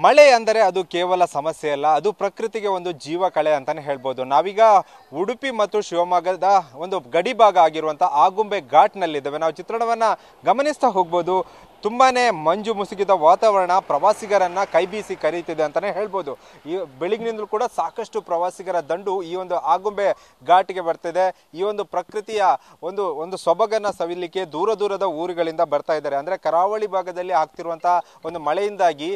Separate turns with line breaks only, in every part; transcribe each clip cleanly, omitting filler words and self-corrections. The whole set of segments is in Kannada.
ಮಳೆ ಅಂದರೆ ಅದು ಕೇವಲ ಸಮಸ್ಯೆ ಅಲ್ಲ, ಅದು ಪ್ರಕೃತಿಗೆ ಒಂದು ಜೀವ ಕಳೆ ಅಂತಾನೆ ಹೇಳ್ಬೋದು. ನಾವೀಗ ಉಡುಪಿ ಮತ್ತು ಶಿವಮೊಗ್ಗದ ಒಂದು ಗಡಿ ಭಾಗ ಆಗಿರುವಂಥ ಆಗುಂಬೆ ಘಾಟ್ನಲ್ಲಿದ್ದೇವೆ. ನಾವು ಚಿತ್ರಣವನ್ನು ಗಮನಿಸ್ತಾ ಹೋಗ್ಬೋದು. ತುಂಬಾನೇ ಮಂಜು ಮುಸುಕಿದ ವಾತಾವರಣ ಪ್ರವಾಸಿಗರನ್ನ ಕೈ ಬೀಸಿ ಕರೀತಿದೆ ಅಂತಾನೆ ಹೇಳ್ಬೋದು. ಈ ಬೆಳಗಿನಿಂದಲೂ ಕೂಡ ಸಾಕಷ್ಟು ಪ್ರವಾಸಿಗರ ದಂಡು ಈ ಒಂದು ಆಗುಂಬೆ ಘಾಟ್ಗೆ ಬರ್ತಿದೆ. ಈ ಒಂದು ಪ್ರಕೃತಿಯ ಒಂದು ಸೊಬಗನ್ನ ಸವಿಲಿಕ್ಕೆ ದೂರದ ಊರುಗಳಿಂದ ಬರ್ತಾ ಇದ್ದಾರೆ. ಅಂದ್ರೆ ಕರಾವಳಿ ಭಾಗದಲ್ಲಿ ಆಗ್ತಿರುವಂತಹ ಒಂದು ಮಳೆಯಿಂದಾಗಿ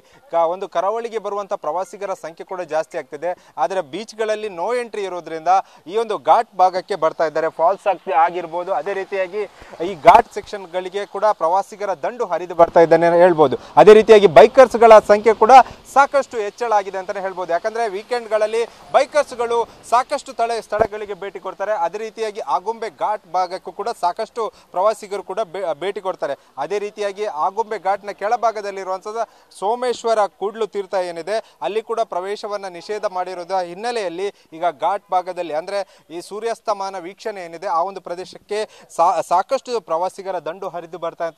ಒಂದು ಕರಾವಳಿಗೆ ಬರುವಂತ ಪ್ರವಾಸಿಗರ ಸಂಖ್ಯೆ ಕೂಡ ಜಾಸ್ತಿ ಆಗ್ತಿದೆ. ಆದರೆ ಬೀಚ್ಗಳಲ್ಲಿ ನೋ ಎಂಟ್ರಿ ಇರೋದ್ರಿಂದ ಈ ಒಂದು ಘಾಟ್ ಭಾಗಕ್ಕೆ ಬರ್ತಾ ಇದ್ದಾರೆ. ಫಾಲ್ಸ್ ಆಗಿರ್ಬೋದು, ಅದೇ ರೀತಿಯಾಗಿ ಈ ಘಾಟ್ ಸೆಕ್ಷನ್ ಗಳಿಗೆ ಕೂಡ ಪ್ರವಾಸಿಗರ ದಂಡು ಹರಿದು ಬರ್ತಾ ಇದ್ದಾನೆ ಹೇಳ್ಬೋದು. ಅದೇ ರೀತಿಯಾಗಿ ಬೈಕರ್ಸ್ಗಳ ಸಂಖ್ಯೆ ಕೂಡ ಸಾಕಷ್ಟು ಹೆಚ್ಚಳ ಆಗಿದೆ ಅಂತಾನೆ ಹೇಳ್ಬೋದು. ಯಾಕಂದ್ರೆ ವೀಕೆಂಡ್ಗಳಲ್ಲಿ ಬೈಕರ್ಸ್ಗಳು ಸಾಕಷ್ಟು ಸ್ಥಳಗಳಿಗೆ ಭೇಟಿ ಕೊಡ್ತಾರೆ. ಅದೇ ರೀತಿಯಾಗಿ ಆಗುಂಬೆ ಘಾಟ್ ಭಾಗಕ್ಕೂ ಕೂಡ ಸಾಕಷ್ಟು ಪ್ರವಾಸಿಗರು ಕೂಡ ಭೇಟಿ ಕೊಡ್ತಾರೆ. ಅದೇ ರೀತಿಯಾಗಿ ಆಗುಂಬೆ ಘಾಟ್ನ ಕೆಳಭಾಗದಲ್ಲಿರುವಂತಹ ಸೋಮೇಶ್ವರ ಕೂಡ್ಲು ತೀರ್ಥ ಏನಿದೆ ಅಲ್ಲಿ ಕೂಡ ಪ್ರವೇಶವನ್ನ ನಿಷೇಧ ಮಾಡಿರೋದ ಹಿನ್ನೆಲೆಯಲ್ಲಿ ಈಗ ಘಾಟ್ ಭಾಗದಲ್ಲಿ ಅಂದ್ರೆ ಈ ಸೂರ್ಯಾಸ್ತಮಾನ ವೀಕ್ಷಣೆ ಏನಿದೆ ಆ ಒಂದು ಪ್ರದೇಶಕ್ಕೆ ಸಾಕಷ್ಟು ಪ್ರವಾಸಿಗರ ದಂಡು ಹರಿದು ಬರ್ತಾ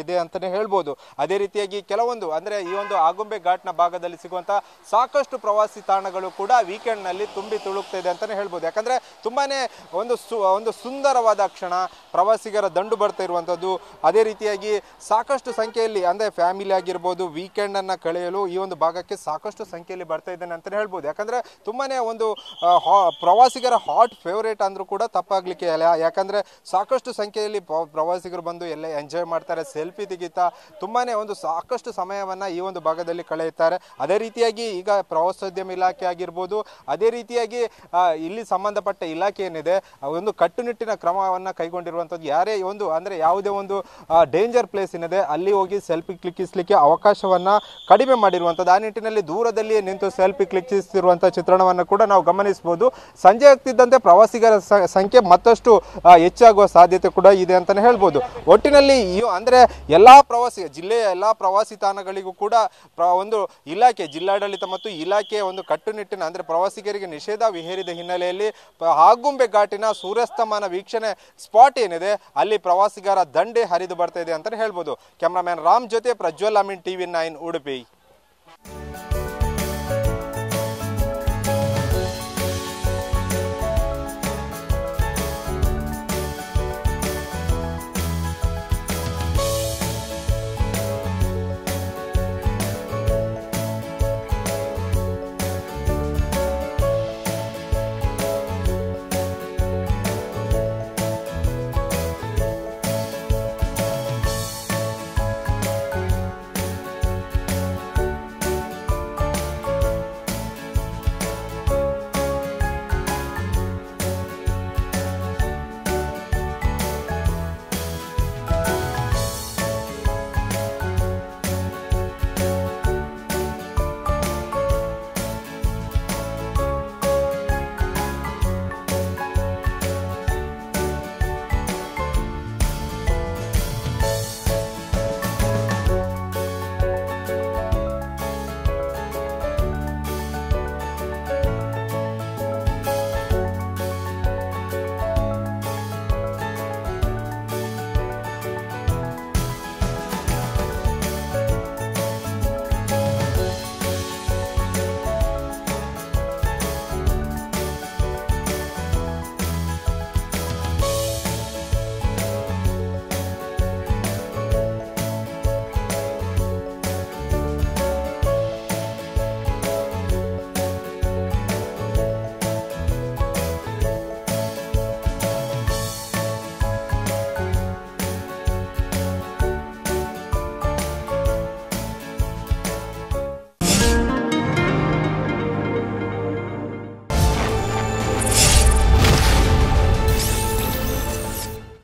ಇದೆ ಅಂತಾನೆ ಹೇಳ್ಬೋದು. ಅದೇ ರೀತಿಯಾಗಿ ಕೆಲವೊಂದು ಅಂದ್ರೆ ಈ ಒಂದು ಆಗುಂಬೆ ಘಾಟ್ನ ಭಾಗದಲ್ಲಿ ಸಿಗುವಂತಹ ಸಾಕಷ್ಟು ಪ್ರವಾಸಿ ತಾಣಗಳು ಕೂಡ ವೀಕೆಂಡ್ ನಲ್ಲಿ ತುಂಬಿ ತುಳುಕ್ತಾ ಇದೆ ಅಂತಾನೆ ಹೇಳ್ಬೋದು. ಯಾಕಂದ್ರೆ ತುಂಬಾನೇ ಒಂದು ಸುಂದರವಾದ ಕ್ಷಣ, ಪ್ರವಾಸಿಗರ ದಂಡು ಬರ್ತಾ ಇರುವಂತದ್ದು. ಅದೇ ರೀತಿಯಾಗಿ ಸಾಕಷ್ಟು ಸಂಖ್ಯೆಯಲ್ಲಿ ಅಂದ್ರೆ ಫ್ಯಾಮಿಲಿ ಆಗಿರ್ಬೋದು ವೀಕೆಂಡ್ ಅನ್ನ ಕಳೆಯಲು ಈ ಒಂದು ಭಾಗಕ್ಕೆ ಸಾಕಷ್ಟು ಸಂಖ್ಯೆಯಲ್ಲಿ ಬರ್ತಾ ಇದ್ದೇನೆ ಅಂತಾನೆ ಹೇಳ್ಬೋದು. ಯಾಕಂದ್ರೆ ತುಂಬಾನೇ ಒಂದು ಪ್ರವಾಸಿಗರ ಹಾಟ್ ಫೇವರೇಟ್ ಅಂದ್ರೂ ಕೂಡ ತಪ್ಪಾಗ್ಲಿಕ್ಕೆ ಇಲ್ಲ. ಯಾಕಂದ್ರೆ ಸಾಕಷ್ಟು ಸಂಖ್ಯೆಯಲ್ಲಿ ಪ್ರವಾಸಿಗರು ಬಂದು ಎಲ್ಲ ಎಂಜಾಯ್ ಮಾಡ್ತಾರೆ, ಸೆಲ್ಫಿ ತೆಗಿತಾ ತುಂಬಾನೇ ಒಂದು ಸಾಕಷ್ಟು ಸಮಯವನ್ನ ಈ ಒಂದು ಭಾಗದಲ್ಲಿ ಕಳೆಯುತ್ತಾರೆ. ಅದೇ ರೀತಿಯಾಗಿ ಈಗ ಪ್ರವಾಸೋದ್ಯಮ ಇಲಾಖೆ ಆಗಿರ್ಬೋದು, ಅದೇ ರೀತಿಯಾಗಿ ಇಲ್ಲಿ ಸಂಬಂಧಪಟ್ಟ ಇಲಾಖೆ ಏನಿದೆ ಒಂದು ಕಟ್ಟುನಿಟ್ಟಿನ ಕ್ರಮವನ್ನ ಕೈಗೊಂಡಿರುವಂತದ್ದು. ಯಾರೇ ಒಂದು ಅಂದ್ರೆ ಯಾವುದೇ ಒಂದು ಡೇಂಜರ್ ಪ್ಲೇಸ್ ಏನಿದೆ ಅಲ್ಲಿ ಹೋಗಿ ಸೆಲ್ಫಿ ಕ್ಲಿಕ್ಕಿಸ್ಲಿಕ್ಕೆ ಅವಕಾಶವನ್ನ ಕಡಿಮೆ ಮಾಡಿರುವಂತದ್ದು. ಆ ನಿಟ್ಟಿನಲ್ಲಿ ದೂರದಲ್ಲಿ ನಿಂತು ಸೆಲ್ಫಿ ಕ್ಲಿಕ್ಕಿಸಿರುವಂತಹ ಚಿತ್ರಣವನ್ನು ಕೂಡ ನಾವು ಗಮನಿಸಬಹುದು. ಸಂಜೆ ಆಗ್ತಿದ್ದಂತೆ ಪ್ರವಾಸಿಗರ ಸಂಖ್ಯೆ ಮತ್ತಷ್ಟು ಹೆಚ್ಚಾಗುವ ಸಾಧ್ಯತೆ ಕೂಡ ಇದೆ ಅಂತಾನೆ ಹೇಳ್ಬೋದು. ಒಟ್ಟಿನಲ್ಲಿ ಅಂದ್ರೆ ಜಿಲ್ಲೆಯ ಎಲ್ಲಾ ಪ್ರವಾಸಿ ತಾಣಗಳಿಗೂ ಕೂಡ ಒಂದು ಇಲಾಖೆ, ಜಿಲ್ಲಾಡಳಿತ ಮತ್ತು ಇಲಾಖೆ ಒಂದು ಕಟ್ಟುನಿಟ್ಟಿನ ಅಂದ್ರೆ ಪ್ರವಾಸಿಗರಿಗೆ ನಿಷೇಧ ಹೇರಿದ ಹಿನ್ನೆಲೆಯಲ್ಲಿ ಆಗುಂಬೆ ಘಾಟಿನ ಸೂರ್ಯಾಸ್ತಮಾನ ವೀಕ್ಷಣೆ ಸ್ಪಾಟ್ ಏನಿದೆ ಅಲ್ಲಿ ಪ್ರವಾಸಿಗರ ದಂಡೆ ಹರಿದು ಬರ್ತಾ ಇದೆ ಅಂತಾನೆ ಹೇಳ್ಬೋದು. ಕ್ಯಾಮರಾಮ್ಯಾನ್ ರಾಮ್ ಜೊತೆ ಪ್ರಜ್ವಲ್ ಅಮೀನ್, TV9 ಉಡುಪಿ.